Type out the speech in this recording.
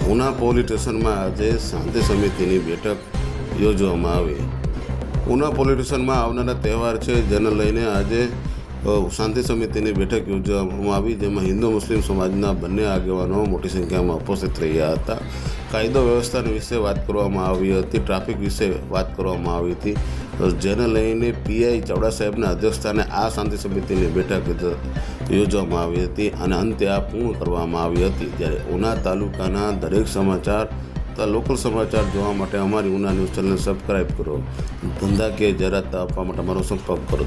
Una police સ્ટેશનમાં આજે શાંતિ સમિતિની બેઠક યોજવામાં આવી. ઉના પોલીસ સ્ટેશનમાં આવનારા તહેવાર છે જેને લઈને આજે શાંતિ સમિતિની બેઠક યોજવામાં આવી, જેમાં હિન્દુ મુસ્લિમ સમાજના બંને આગેવાનો મોટી સંખ્યામાં ઉપસ્થિત રહ્યા હતા. કાયદો વ્યવસ્થા વિશે વાત કરવામાં આવી હતી, ટ્રાફિક વિશે વાત કરવામાં આવી હતી, જેને લઈને પીઆઈ ચાવડા સાહેબના અધ્યક્ષસ્થાને આ શાંતિ સમિતિની બેઠક યોજવામાં આવી હતી અને અંતે આ પૂર્ણ કરવામાં આવી હતી. જ્યારે ઉના તાલુકાના દરેક સમાચાર લોકલ સમાચાર જોવા માટે અમારી ઉના ન્યૂઝ ચેનલ સબસ્ક્રાઈબ કરો. ધંધાકીય જાહેરાત આપવા માટે અમારો સંપર્ક કરો.